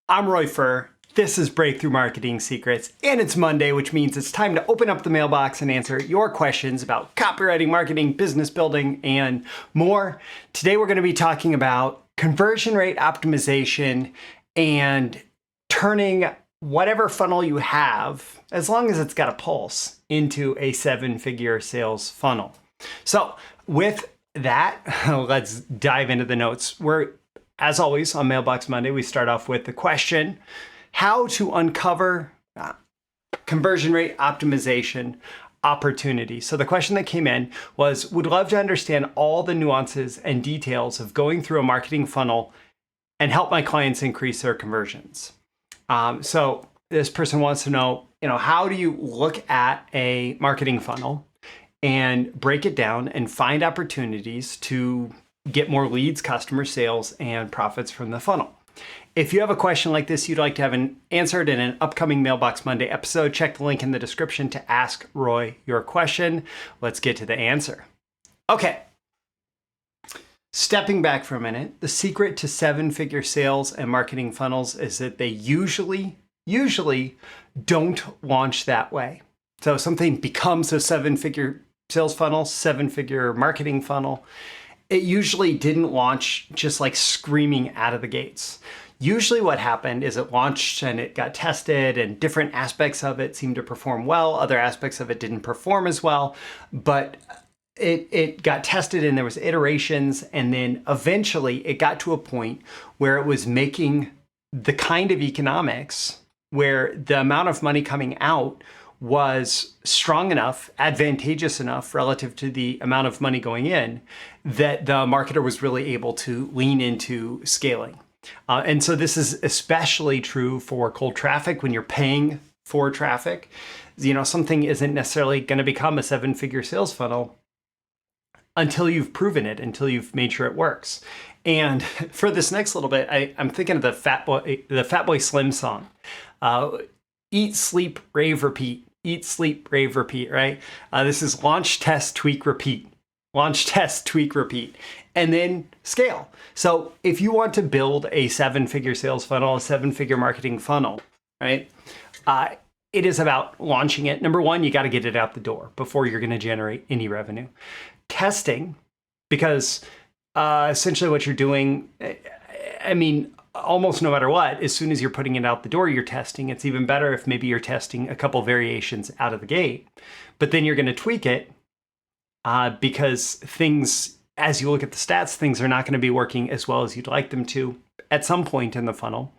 I'm Roy Furr. This is Breakthrough Marketing Secrets, and it's Monday, which means it's time to open up the mailbox and answer your questions about copywriting, marketing, business building, and more. Today, we're going to be talking about conversion rate optimization and turning whatever funnel you have, as long as it's got a pulse, into a seven-figure sales funnel. So with that, let's dive into the notes. As always, on Mailbox Monday, we start off with the question, how to uncover conversion rate optimization opportunity. So the question that came in was, would love to understand all the nuances and details of going through a marketing funnel and help my clients increase their conversions. So this person wants to know, how do you look at a marketing funnel and break it down and find opportunities to get more leads, customer sales, and profits from the funnel. If you have a question like this you'd like to have answered in an upcoming Mailbox Monday episode, check the link in the description to ask Roy your question. Let's get to the answer. Okay. Stepping back for a minute, the secret to seven-figure sales and marketing funnels is that they usually don't launch that way. So something becomes a seven-figure sales funnel, seven-figure marketing funnel. It usually didn't launch just like screaming out of the gates. Usually what happened is it launched and it got tested and different aspects of it seemed to perform well. Other aspects of it didn't perform as well, but it got tested and there was iterations. And then eventually it got to a point where it was making the kind of economics where the amount of money coming out was strong enough, advantageous enough relative to the amount of money going in, that the marketer was really able to lean into scaling. And so this is especially true for cold traffic when you're paying for traffic. Something isn't necessarily going to become a seven-figure sales funnel until you've proven it, until you've made sure it works. And for this next little bit, I'm thinking of the Fatboy Slim song. Eat, sleep, rave, repeat. Eat, sleep, rave, repeat, right? This is launch, test, tweak, repeat. Launch, test, tweak, repeat. And then scale. So if you want to build a seven-figure sales funnel, a seven-figure marketing funnel, right? It is about launching it. Number one, you got to get it out the door before you're going to generate any revenue. Testing, because essentially what you're doing, almost no matter what, as soon as you're putting it out the door, you're testing. It's even better if maybe you're testing a couple variations out of the gate, but then you're going to tweak it because things, as you look at the stats, things are not going to be working as well as you'd like them to at some point in the funnel.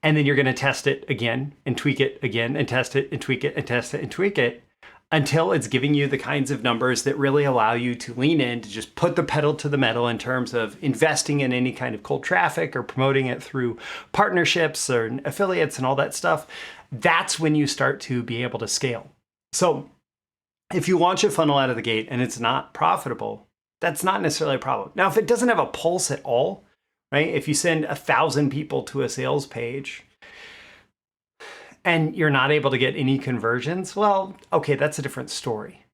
And then you're going to test it again and tweak it again and test it and tweak it and test it and tweak it until it's giving you the kinds of numbers that really allow you to lean in, to just put the pedal to the metal in terms of investing in any kind of cold traffic or promoting it through partnerships or affiliates and all that stuff. That's when you start to be able to scale. So if you launch a funnel out of the gate and it's not profitable, that's not necessarily a problem. Now, if it doesn't have a pulse at all, right? If you send 1,000 people to a sales page and you're not able to get any conversions, well, okay, that's a different story.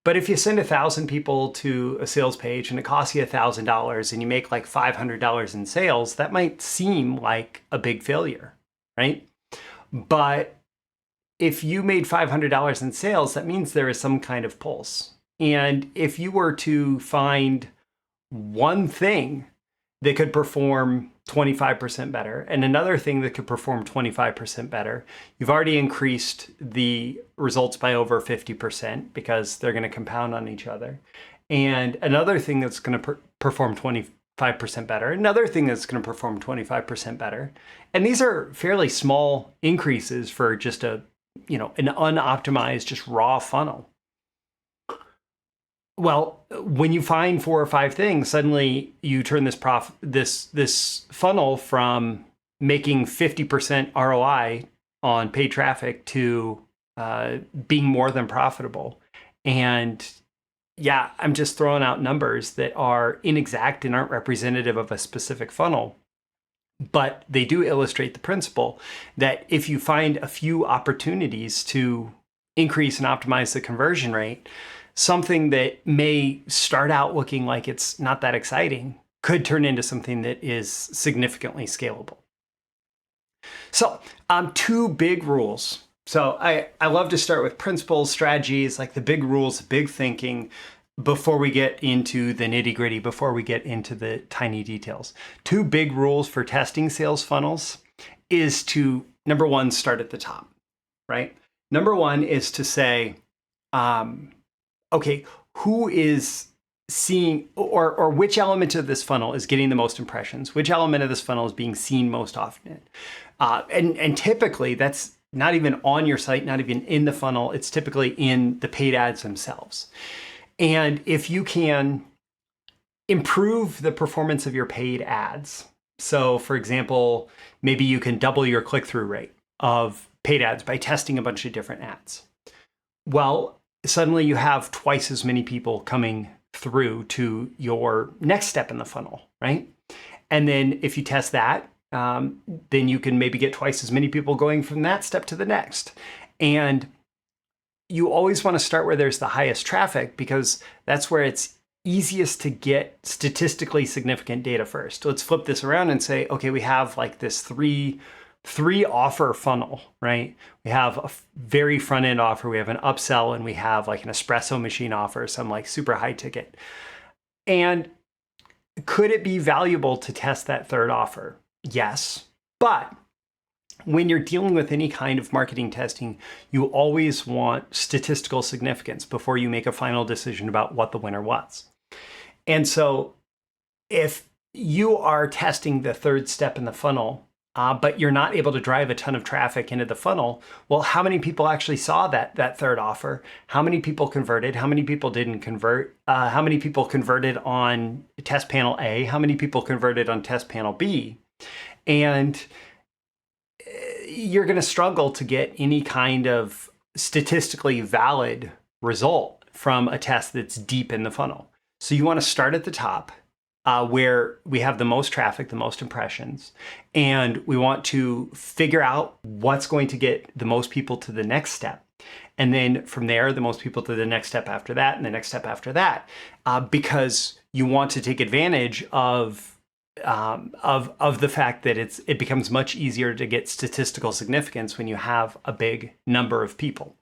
But if you send 1,000 people to a sales page and it costs you $1,000 and you make like $500 in sales, that might seem like a big failure, right? But if you made $500 in sales, that means there is some kind of pulse. And if you were to find one thing that could perform 25% better and another thing that could perform 25% better, you've already increased the results by over 50% because they're going to compound on each other. And another thing that's going to perform 25% better, another thing that's going to perform 25% better. And these are fairly small increases for just an unoptimized, just raw funnel. Well, when you find 4 or 5 things, suddenly you turn this funnel from making 50% ROI on paid traffic to being more than profitable. And yeah, I'm just throwing out numbers that are inexact and aren't representative of a specific funnel. But they do illustrate the principle that if you find a few opportunities to increase and optimize the conversion rate, something that may start out looking like it's not that exciting could turn into something that is significantly scalable. So two big rules. So I love to start with principles, strategies, like the big rules, big thinking, before we get into the nitty gritty, before we get into the tiny details. Two big rules for testing sales funnels is to, number one, start at the top, right? Number one is to say, okay, who is seeing, or which element of this funnel is getting the most impressions? Which element of this funnel is being seen most often? And typically that's not even on your site, not even in the funnel. It's typically in the paid ads themselves. And if you can improve the performance of your paid ads, so for example, maybe you can double your click-through rate of paid ads by testing a bunch of different ads. Well, suddenly you have twice as many people coming through to your next step in the funnel, right? And then if you test that, then you can maybe get twice as many people going from that step to the next. And you always want to start where there's the highest traffic, because that's where it's easiest to get statistically significant data first. Let's flip this around and say, okay, we have like this three offer funnel, right? We have a very front end offer, we have an upsell, and we have like an espresso machine offer, some like super high ticket. And could it be valuable to test that third offer? Yes, but when you're dealing with any kind of marketing testing, you always want statistical significance before you make a final decision about what the winner was. And so if you are testing the third step in the funnel, but you're not able to drive a ton of traffic into the funnel, well, how many people actually saw that third offer? How many people converted? How many people didn't convert? How many people converted on test panel A? How many people converted on test panel B? And you're going to struggle to get any kind of statistically valid result from a test that's deep in the funnel. So you want to start at the top, where we have the most traffic, the most impressions, and we want to figure out what's going to get the most people to the next step. And then from there, the most people to the next step after that, and the next step after that, because you want to take advantage of the fact that it becomes much easier to get statistical significance when you have a big number of people.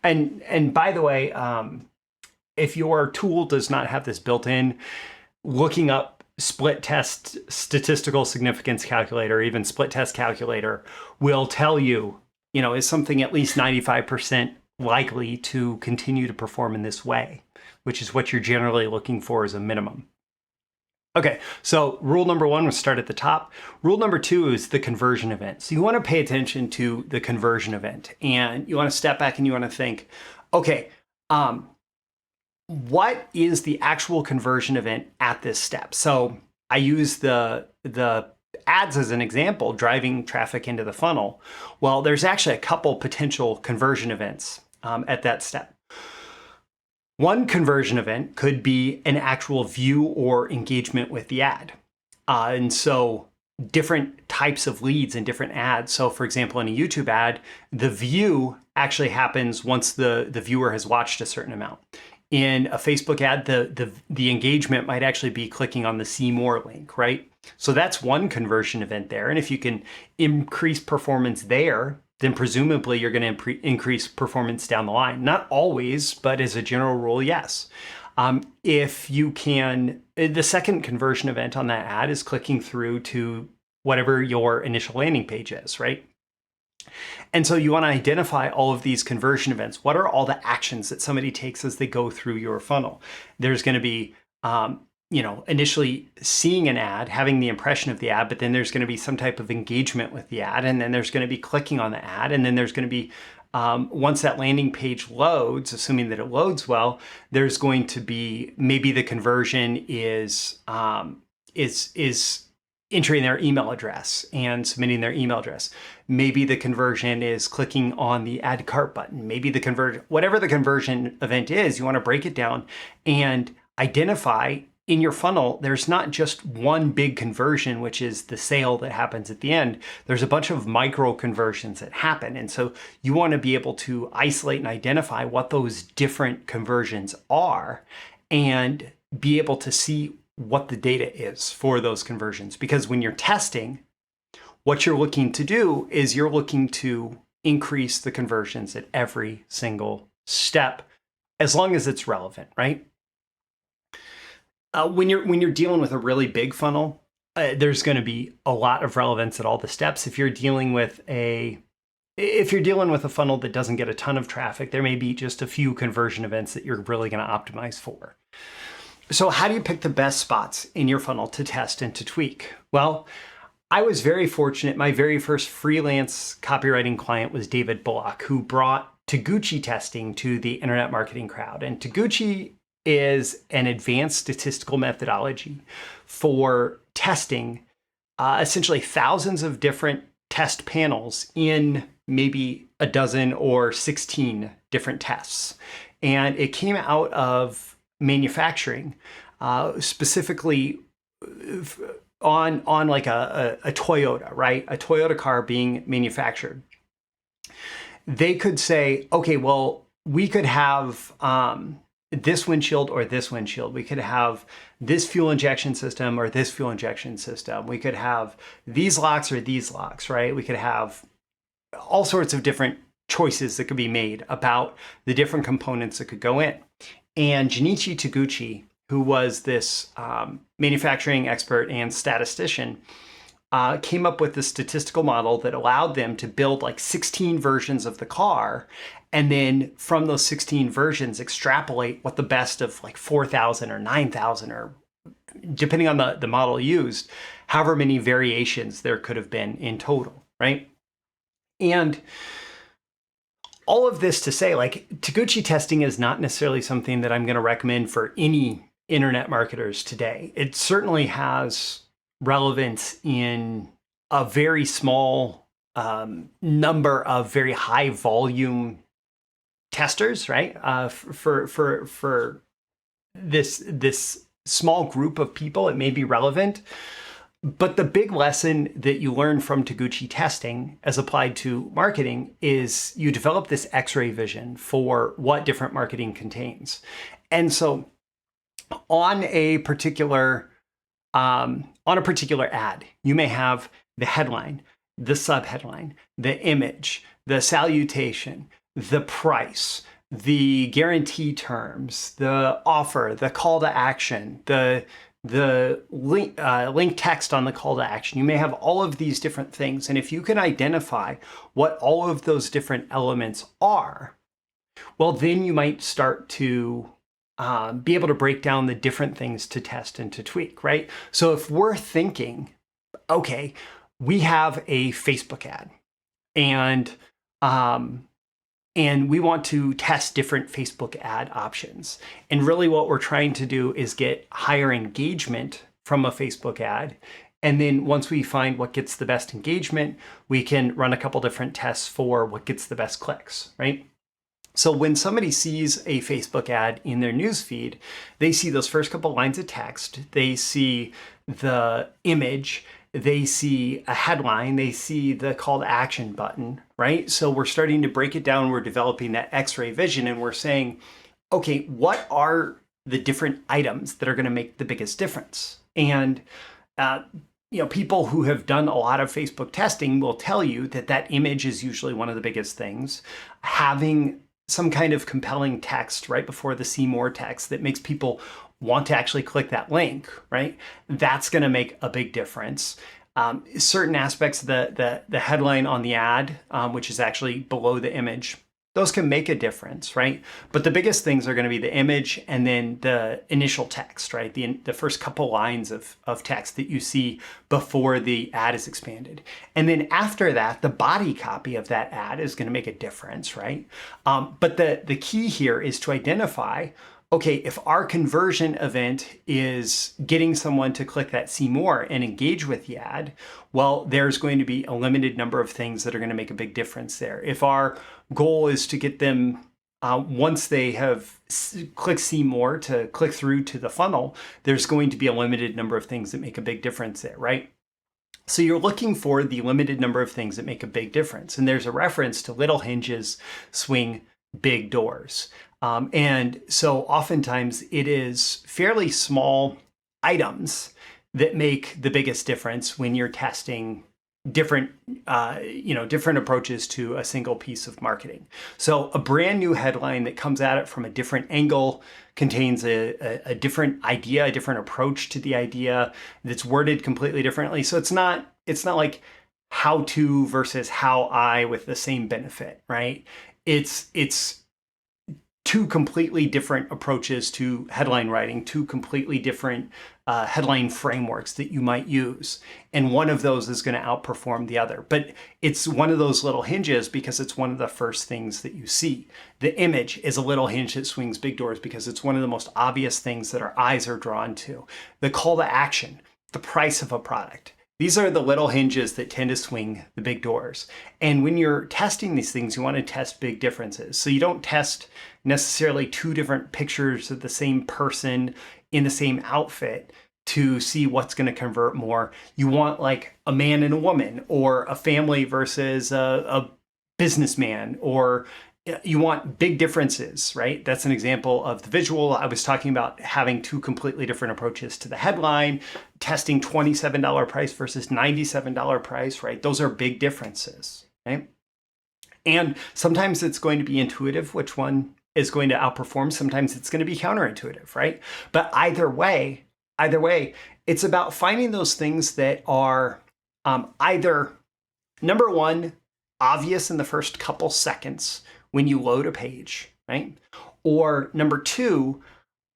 And by the way, if your tool does not have this built in, looking up split test statistical significance calculator, or even split test calculator, will tell you, is something at least 95% likely to continue to perform in this way, which is what you're generally looking for as a minimum. Okay, so rule number one was start at the top. Rule number two is the conversion event. So you want to pay attention to the conversion event, and you want to step back and you want to think, okay, what is the actual conversion event at this step? So I use the ads as an example, driving traffic into the funnel. Well, there's actually a couple potential conversion events at that step. One conversion event could be an actual view or engagement with the ad. And so different types of leads and different ads. So for example, in a YouTube ad, the view actually happens once the viewer has watched a certain amount. In a Facebook ad, the engagement might actually be clicking on the see more link, right? So that's one conversion event there. And if you can increase performance there, then presumably you're going to increase performance down the line. Not always, but as a general rule, yes. If you can, the second conversion event on that ad is clicking through to whatever your initial landing page is, right? And so you want to identify all of these conversion events. What are all the actions that somebody takes as they go through your funnel? There's going to be, initially seeing an ad, having the impression of the ad, but then there's going to be some type of engagement with the ad, and then there's going to be clicking on the ad, and then there's going to be, once that landing page loads, assuming that it loads well, there's going to be maybe the conversion is entering their email address and submitting their email address. Maybe the conversion is clicking on the add cart button. Maybe whatever the conversion event is, you want to break it down and identify in your funnel, there's not just one big conversion, which is the sale that happens at the end. There's a bunch of micro conversions that happen. And so you want to be able to isolate and identify what those different conversions are and be able to see what the data is for those conversions. Because when you're testing, what you're looking to do is you're looking to increase the conversions at every single step, as long as it's relevant, right? When you're dealing with a really big funnel, there's going to be a lot of relevance at all the steps. If you're dealing with a funnel that doesn't get a ton of traffic, there may be just a few conversion events that you're really going to optimize for. So how do you pick the best spots in your funnel to test and to tweak? Well, I was very fortunate. My very first freelance copywriting client was David Bullock, who brought Taguchi testing to the internet marketing crowd. And Taguchi is an advanced statistical methodology for testing essentially thousands of different test panels in maybe a dozen or 16 different tests. And it came out of manufacturing, specifically on like a Toyota, right? A Toyota car being manufactured. They could say, okay, well, we could have this windshield or this windshield. We could have this fuel injection system or this fuel injection system. We could have these locks or these locks, right? We could have all sorts of different choices that could be made about the different components that could go in. And Junichi Taguchi, who was this manufacturing expert and statistician, came up with this statistical model that allowed them to build like 16 versions of the car, and then from those 16 versions extrapolate what the best of like 4,000 or 9,000, or depending on the model used, however many variations there could have been in total, right? And all of this to say, like, Taguchi testing is not necessarily something that I'm going to recommend for any internet marketers today. It certainly has relevance in a very small number of very high volume testers, right? For this small group of people, it may be relevant. But the big lesson that you learn from Taguchi testing as applied to marketing is you develop this X-ray vision for what different marketing contains. And so on a particular ad, you may have the headline, the subheadline, the image, the salutation, the price, the guarantee terms, the offer, the call to action, the link text on the call to action. You may have all of these different things. And if you can identify what all of those different elements are, well, then you might start to be able to break down the different things to test and to tweak, right? So if we're thinking, okay, we have a Facebook ad and we want to test different Facebook ad options. And really what we're trying to do is get higher engagement from a Facebook ad. And then once we find what gets the best engagement, we can run a couple different tests for what gets the best clicks, right? So when somebody sees a Facebook ad in their newsfeed, they see those first couple lines of text, they see the image, they see a headline, they see the call to action button, right? So we're starting to break it down. We're developing that X-ray vision, and we're saying, okay, what are the different items that are going to make the biggest difference? And people who have done a lot of Facebook testing will tell you that that image is usually one of the biggest things. Having some kind of compelling text right before the see more text that makes people want to actually click that link, right? That's going to make a big difference. Certain aspects of the headline on the ad, which is actually below the image, those can make a difference, right? But the biggest things are going to be the image and then the initial text, right? The first couple lines of text that you see before the ad is expanded. And then after that, the body copy of that ad is going to make a difference, right? But the key here is to identify, okay, if our conversion event is getting someone to click that see more and engage with the ad, well, there's going to be a limited number of things that are going to make a big difference there. If our goal is to get them, once they have clicked see more, to click through to the funnel, there's going to be a limited number of things that make a big difference there, right? So you're looking for the limited number of things that make a big difference. And there's a reference to little hinges swing big doors. And so oftentimes it is fairly small items that make the biggest difference when you're testing different different approaches to a single piece of marketing. So a brand new headline that comes at it from a different angle, contains a different idea, a different approach to the idea, that's worded completely differently. So it's not like how to versus how I with the same benefit, right? It's two completely different approaches to headline writing, two completely different headline frameworks that you might use. And one of those is going to outperform the other. But it's one of those little hinges because it's one of the first things that you see. The image is a little hinge that swings big doors because it's one of the most obvious things that our eyes are drawn to. The call to action, the price of a product. These are the little hinges that tend to swing the big doors. And when you're testing these things, you want to test big differences. So you don't test necessarily two different pictures of the same person in the same outfit to see what's going to convert more. You want like a man and a woman, or a family versus a businessman, or you want big differences, right? That's an example of the visual. I was talking about having two completely different approaches to the headline, testing $27 price versus $97 price, right? Those are big differences, right? And sometimes it's going to be intuitive which one is going to outperform. Sometimes it's going to be counterintuitive, right? But either way, it's about finding those things that are either, number one, obvious in the first couple seconds when you load a page, right? Or number two,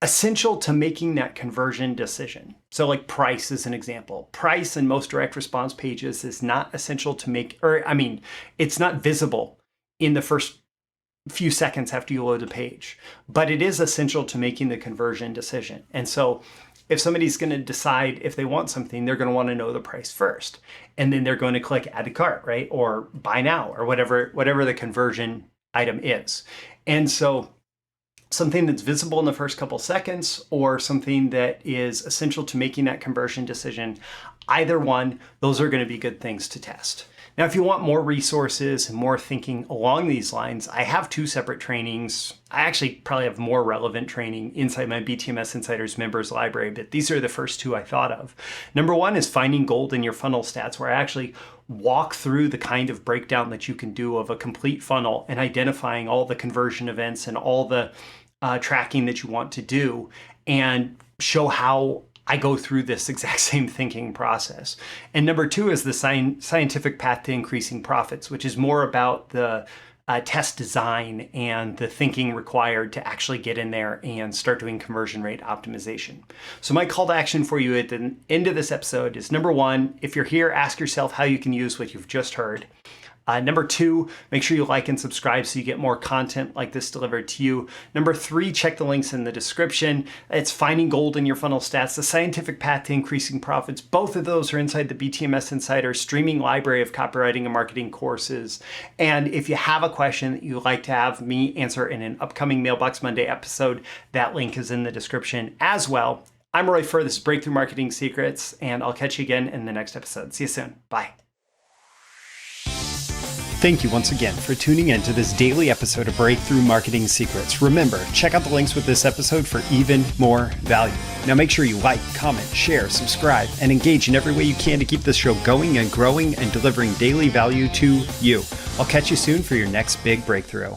essential to making that conversion decision. So like price is an example. Price in most direct response pages is not essential to make, it's not visible in the first few seconds after you load the page, but it is essential to making the conversion decision. And so if somebody's going to decide if they want something, they're going to want to know the price first. And then they're going to click add to cart, right? Or buy now, or whatever the conversion item is. And so something that's visible in the first couple seconds, or something that is essential to making that conversion decision, either one, those are going to be good things to test. Now, if you want more resources and more thinking along these lines, I have two separate trainings. I actually probably have more relevant training inside my BTMSinsiders members library, but these are the first two I thought of. Number one is finding gold in your funnel stats, where I actually walk through the kind of breakdown that you can do of a complete funnel and identifying all the conversion events and all the tracking that you want to do, and show how I go through this exact same thinking process. And number two is the scientific path to increasing profits, which is more about the test design and the thinking required to actually get in there and start doing conversion rate optimization. So my call to action for you at the end of this episode is, number one, if you're here, ask yourself how you can use what you've just heard. Number two, make sure you like and subscribe so you get more content like this delivered to you. Number three, check the links in the description. It's finding gold in your funnel stats, the scientific path to increasing profits. Both of those are inside the BTMSinsiders streaming library of copywriting and marketing courses. And if you have a question that you'd like to have me answer in an upcoming Mailbox Monday episode, that link is in the description as well. I'm Roy Furr. This is Breakthrough Marketing Secrets, and I'll catch you again in the next episode. See you soon. Bye. Thank you once again for tuning in to this daily episode of Breakthrough Marketing Secrets. Remember, check out the links with this episode for even more value. Now make sure you like, comment, share, subscribe, and engage in every way you can to keep this show going and growing and delivering daily value to you. I'll catch you soon for your next big breakthrough.